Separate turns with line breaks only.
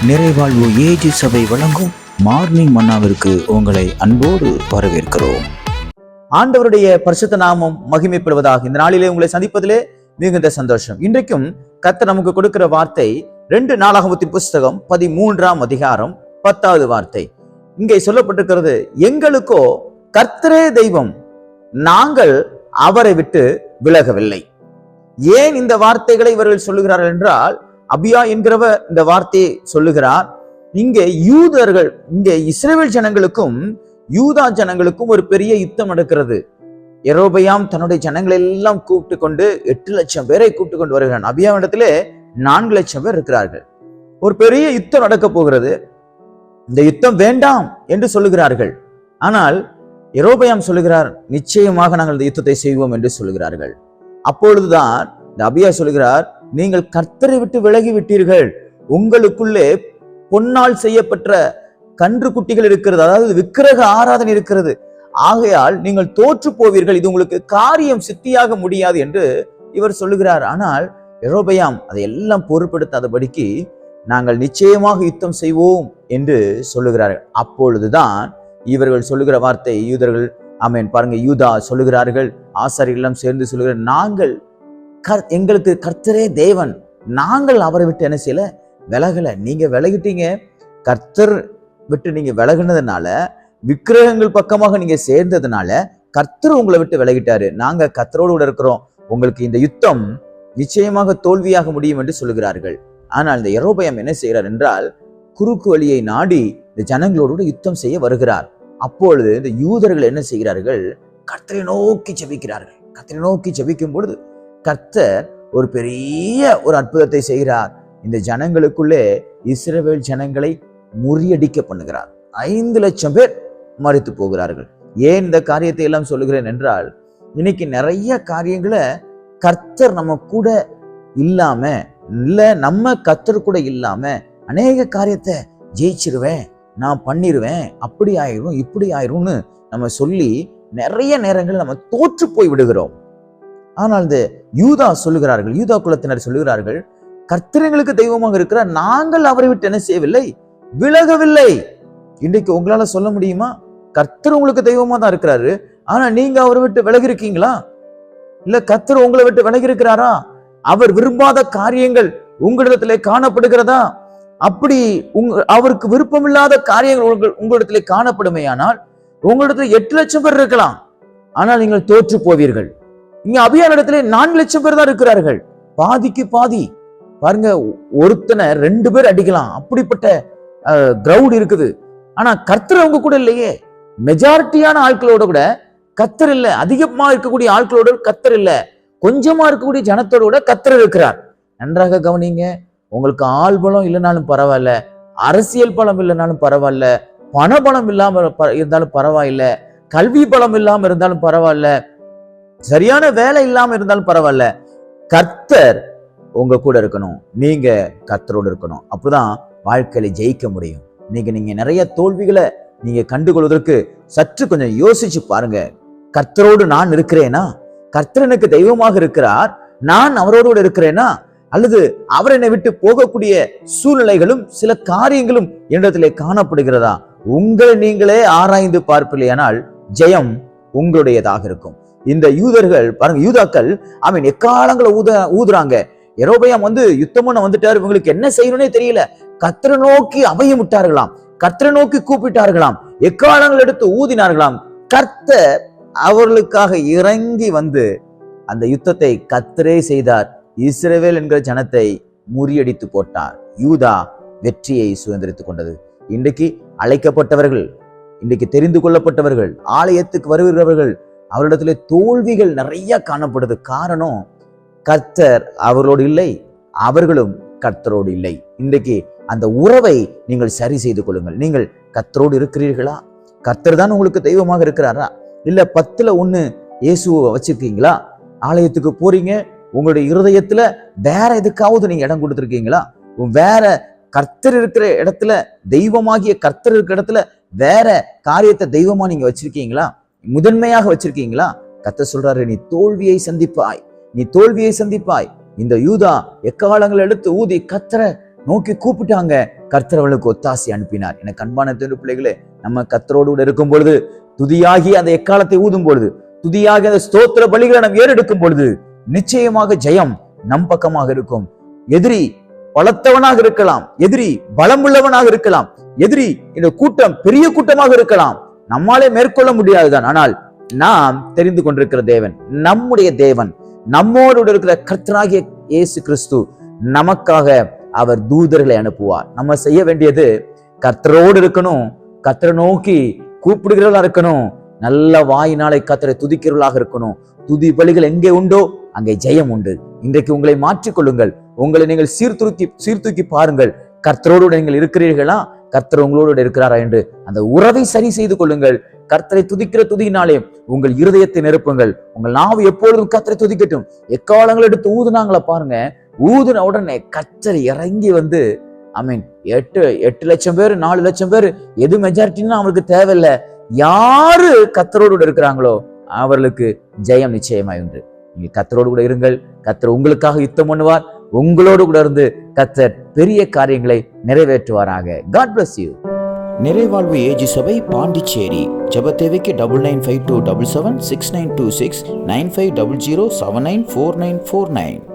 நிறைவாழ்வு AG சபை வழங்கும் morning மன்னாவிற்கு உங்களை அன்போடு வரவேற்கிறோம்.
ஆண்டவருடைய பரிசுத்த நாமம் மகிமைப்படுவதாக. இந்த நாளிலே உங்களை சந்திப்பதிலே மிகுந்த சந்தோஷம். இன்றைக்கும் கர்த்தர் நமக்கு கொடுக்கிற வார்த்தை 2 நாளாகமத்தின் புஸ்தகம் 13ஆம் அதிகாரம் 10வது வார்த்தை. இங்கே சொல்லப்பட்டிருக்கிறது, எங்களுக்கோ கர்த்தரே தெய்வம், நாங்கள் அவரை விட்டு விலகவில்லை. ஏன் இந்த வார்த்தைகளை இவர்கள் சொல்லுகிறார்கள் என்றால், அபியா என்கிறவர் இந்த வார்த்தையை சொல்லுகிறார். இங்கே யூதர்கள், இங்கே இஸ்ரவேல் ஜனங்களுக்கும் யூதா ஜனங்களுக்கும் ஒரு பெரிய யுத்தம் நடக்கிறது. யெரொபெயாம் தன்னுடைய ஜனங்களை எல்லாம் கூப்பிட்டு கொண்டு 8 லட்சம் பேரை கூப்பிட்டு கொண்டு வருகிறான். அபியாவிடத்திலே 4 லட்சம் பேர் இருக்கிறார்கள். ஒரு பெரிய யுத்தம் நடக்க போகிறது. இந்த யுத்தம் வேண்டாம் என்று சொல்லுகிறார்கள். ஆனால் யெரொபெயாம் சொல்லுகிறார், நிச்சயமாக நாங்கள் இந்த யுத்தத்தை செய்வோம் என்று சொல்லுகிறார்கள். அப்பொழுதுதான் இந்த அபியா சொல்லுகிறார், நீங்கள் கர்த்தரை விட்டு விலகி விட்டீர்கள், உங்களுக்குள்ளே பொன்னால் செய்யப்பட்ட கன்று குட்டிகள் இருக்கிறது, அதாவது விக்கிரக ஆராதனை இருக்கிறது, ஆகையால் நீங்கள் தோற்று போவீர்கள், இது உங்களுக்கு காரியம் சித்தியாக முடியாது என்று இவர் சொல்லுகிறார். ஆனால் யெரொபெயாம் அதையெல்லாம் பொருட்படுத்தாதபடிக்கு நாங்கள் நிச்சயமாக யுத்தம் செய்வோம் என்று சொல்லுகிறார்கள். அப்பொழுதுதான் இவர்கள் சொல்லுகிற வார்த்தை, யூதர்கள், ஆமென், பாருங்க, யூதா சொல்லுகிறார்கள், ஆசாரியர்கள் சேர்ந்து சொல்லுகிறார், நாங்கள் எங்களுக்கு கர்த்தரே தேவன், நாங்கள் அவரை விட்டு என்ன செய்யல, விலகல. நீங்க விலகிட்டீங்க, கர்த்தர் விட்டு நீங்க விலகினதுனால, விக்கிரகங்கள் பக்கமாக நீங்க சேர்ந்ததுனால கர்த்தர் உங்களை விட்டு விலகிட்டாரு. நாங்க கர்த்தரோடு கூட இருக்கிறோம், உங்களுக்கு இந்த யுத்தம் நிச்சயமாக தோல்வியாக முடியும் என்று சொல்லுகிறார்கள். ஆனால் இந்த யெரொபெயாம் என்ன செய்கிறார் என்றால், குறுக்கு வழியை நாடி இந்த ஜனங்களோடு யுத்தம் செய்ய வருகிறார். அப்பொழுது இந்த யூதர்கள் என்ன செய்கிறார்கள், கர்த்தரை நோக்கி ஜெபிக்கிறார்கள். கர்த்தரை நோக்கி ஜெபிக்கும் பொழுது கர்த்தர் ஒரு பெரிய ஒரு அற்புதத்தை செய்கிறார். இந்த ஜனங்களுக்குள்ளே இஸ்ரவேல் ஜனங்களை முறியடிக்க பண்ணுகிறார். 5 லட்சம் பேர் மரித்து போகிறார்கள். ஏன் இந்த காரியத்தை எல்லாம் சொல்லுகிறேன் என்றால், இன்னைக்கு நிறைய காரியங்களை கர்த்தர் நம்ம கூட இல்லாம, இல்ல நம்ம கர்த்தர் கூட இல்லாம அநேக காரியத்தை ஜெயிச்சிருவேன், நான் பண்ணிருவேன், அப்படி ஆயிரும் இப்படி ஆயிரும்னு நம்ம சொல்லி நிறைய நேரங்கள் நம்ம தோற்று போய் விடுகிறோம். ஆனால் இந்த யூதா சொல்லுகிறார்கள், யூதா குலத்தினர் சொல்லுகிறார்கள், கர்த்தர் எங்களுக்கு தெய்வமாக இருக்கிறார், நாங்கள் அவரை விட்டு என்ன செய்யவில்லை, விலகவில்லை. இன்றைக்கு உங்களால சொல்ல முடியுமா, கர்த்தர் உங்களுக்கு தெய்வமா தான் இருக்கிறாரு, ஆனா நீங்க அவரை விட்டு விலகி இருக்கீங்களா? இல்ல கர்த்தர் உங்களை விட்டு விலகி இருக்கிறாரா? அவர் விரும்பாத காரியங்கள் உங்களிடத்திலே காணப்படுகிறதா? அப்படி அவருக்கு விருப்பமில்லாத காரியங்கள் உங்களிடத்திலே காணப்படுமையானால் உங்களிடத்துல 8 லட்சம் பேர் இருக்கலாம், ஆனால் நீங்கள் தோற்று போவீர்கள். இங்க அபியான் இடத்துல 4 லட்சம் பேர் தான் இருக்கிறார்கள், பாதிக்கு பாதி. பாருங்க, ஒருத்தனை 2 பேர் அடிக்கலாம், அப்படிப்பட்ட கிரவுட் இருக்குது. ஆனா கர்த்தர் அவங்க கூட இல்லையே. மெஜாரிட்டியான ஆட்களோட கூட கர்த்தர் இல்ல, அதிகமா இருக்கக்கூடிய ஆட்களோட கர்த்தர் இல்ல, கொஞ்சமா இருக்கக்கூடிய ஜனத்தோட கூட கர்த்தர் இருக்கிறார். நன்றாக கவனிங்க. உங்களுக்கு ஆள் பலம் இல்லைனாலும் பரவாயில்ல, அரசியல் பலம் இல்லைனாலும் பரவாயில்ல, பண பலம் இல்லாம இருந்தாலும் பரவாயில்ல, கல்வி பலம் இல்லாம இருந்தாலும் பரவாயில்ல, சரியான வேலை இல்லாம இருந்தாலும் பரவாயில்ல, கர்த்தர் உங்க கூட இருக்கணும், நீங்க கர்த்தரோடு இருக்கணும். அப்பதான் வாழ்க்கையில ஜெயிக்க முடியும். நீங்க நிறைய தோல்விகளை நீங்க கண்டுகொள்வதற்கு சற்று கொஞ்சம் யோசிச்சு பாருங்க. கர்த்தரோடு நான் இருக்கிறேனா? கர்த்தர் எனக்கு தெய்வமாக இருக்கிறார், நான் அவரோடு இருக்கிறேனா? அல்லது அவர் என்னை விட்டு போகக்கூடிய சூழ்நிலைகளும் சில காரியங்களும் என்னிடத்திலே காணப்படுகிறதா? உங்களை நீங்களே ஆராய்ந்து பார்ப்பில்லையானால் ஜெயம் உங்களுடையதாக இருக்கும். இந்த யூதர்கள் பாருங்க, யூதாக்கள் அவன் எக்காலங்களை ஊதுறாங்க. யெரொபெயாம் யுத்தம் பண்ண வந்துட்டாரு, இவங்களுக்கு என்ன செய்யணும்னே தெரியல. கர்த்தரை நோக்கி அபயம் விட்டார்களாம், கர்த்தரை நோக்கி கூப்பிட்டார்களாம், எக்காலங்கள் எடுத்து ஊதினார்களாம். கர்த்தர் அவர்களுக்காக இறங்கி வந்து அந்த யுத்தத்தை கர்த்தரே செய்தார். இஸ்ரவேல் என்கிற ஜனத்தை முறியடித்து போட்டார். யூதா வெற்றியை சுதந்திரித்துக் கொண்டது. இன்றைக்கு அழைக்கப்பட்டவர்கள், இன்றைக்கு தெரிந்து கொள்ளப்பட்டவர்கள், ஆலயத்துக்கு வருகிறவர்கள், அவரிடத்துல தோல்விகள் நிறைய காணப்படுது. காரணம், கர்த்தர் அவர்களோடு இல்லை, அவர்களும் கர்த்தரோடு இல்லை. இன்றைக்கு அந்த உறவை நீங்கள் சரி செய்து கொள்ளுங்கள். நீங்கள் கர்த்தரோடு இருக்கிறீர்களா? கர்த்தர் தான் உங்களுக்கு தெய்வமாக இருக்கிறாரா? இல்ல 10ல் 1 இயேசுவை வச்சிருக்கீங்களா? ஆலயத்துக்கு போறீங்க, உங்களுடைய இருதயத்துல வேற எதுக்காவது நீங்க இடம் கொடுத்துருக்கீங்களா? வேற கர்த்தர் இருக்கிற இடத்துல, தெய்வமாகிய கர்த்தர் இருக்கிற இடத்துல வேற காரியத்தை தெய்வமா நீங்க வச்சிருக்கீங்களா? முதன்மையாக வச்சிருக்கீங்களா? கர்த்தர் சொல்றாரு, நீ தோல்வியை சந்திப்பாய், நீ தோல்வியை சந்திப்பாய். இந்த யூதா எக்காலங்கள் எடுத்து ஊதி கர்த்தரை நோக்கி கூப்பிட்டாங்க, கர்த்தர் அவளுக்கு ஒத்தாசை அனுப்பினார். என கண்பான தேவனுடைய பிள்ளைகளே, நம்ம கர்த்தரோடு கூட இருக்கும் பொழுது, துதியாகி அந்த எக்காலத்தை ஊதும் பொழுது, துதியாகி அந்த ஸ்தோத்திர பலிகளை நாம் ஏறெடுக்கும் பொழுது நிச்சயமாக ஜெயம் நம் பக்கமாக இருக்கும். எதிரி பலத்தவனாக இருக்கலாம், எதிரி பலம் உள்ளவனாக இருக்கலாம், எதிரி இந்த கூட்டம் பெரிய கூட்டமாக இருக்கலாம், நம்மாலே மேற்கொள்ள முடியாதுதான். ஆனால் நாம் தெரிந்து கொண்டிருக்கிற தேவன், நம்முடைய தேவன், நம்மோடு இருக்கிற கர்த்தராகிய இயேசு கிறிஸ்து நமக்காக அவர் தூதர்களை அனுப்புவார். நம்ம செய்ய வேண்டியது கர்த்தரோடு இருக்கணும், கர்த்தரை நோக்கி கூப்பிடுகிறவர்களா இருக்கணும், நல்ல வாயினாலே கர்த்தரை துதிக்கிறவர்களாக இருக்கணும். துதி பலிகள் எங்கே உண்டோ அங்கே ஜெயம் உண்டு. இன்றைக்கு உங்களை மாற்றிக்கொள்ளுங்கள், உங்களை நீங்கள் சீர்தூக்கி பாருங்கள். கர்த்தரோடு நீங்கள் இருக்கிறீர்களா, கர்த்தர் உங்களோடு இருக்கிறாரா என்று அந்த உறவை சரி செய்து கொள்ளுங்கள். கர்த்தரை துதிக்கிற துதியினாலே உங்கள் இருதயத்தை நிரப்புங்கள். உங்கள் நாவு எப்பொழுதும் கர்த்தரை துதிக்கட்டும். எக்காலங்கள் எடுத்து ஊதுனாங்களா பாருங்க, ஊதுன உடனே கர்த்தர் இறங்கி வந்து ஐ மீன் 8 லட்சம் பேர் 4 லட்சம் பேர் எது மெஜாரிட்டின்னு அவங்களுக்கு தேவையில்லை. யாரு கர்த்தரோடு இருக்கிறாங்களோ அவர்களுக்கு ஜெயம் நிச்சயமாய் உண்டு. நீங்கள் கர்த்தரோடு கூட இருங்கள், கர்த்தர் உங்களுக்காக யுத்தம் பண்ணுவார். உங்களோடு கூட இருந்து கர்த்தர் பெரிய காரியங்களை நிறைவேற்றுவாராக. God bless you.
நிறைவாழ்வு ஏஜி சபை பாண்டிச்சேரி. ஜெப தேவைக்கு 9952776926 9500794949.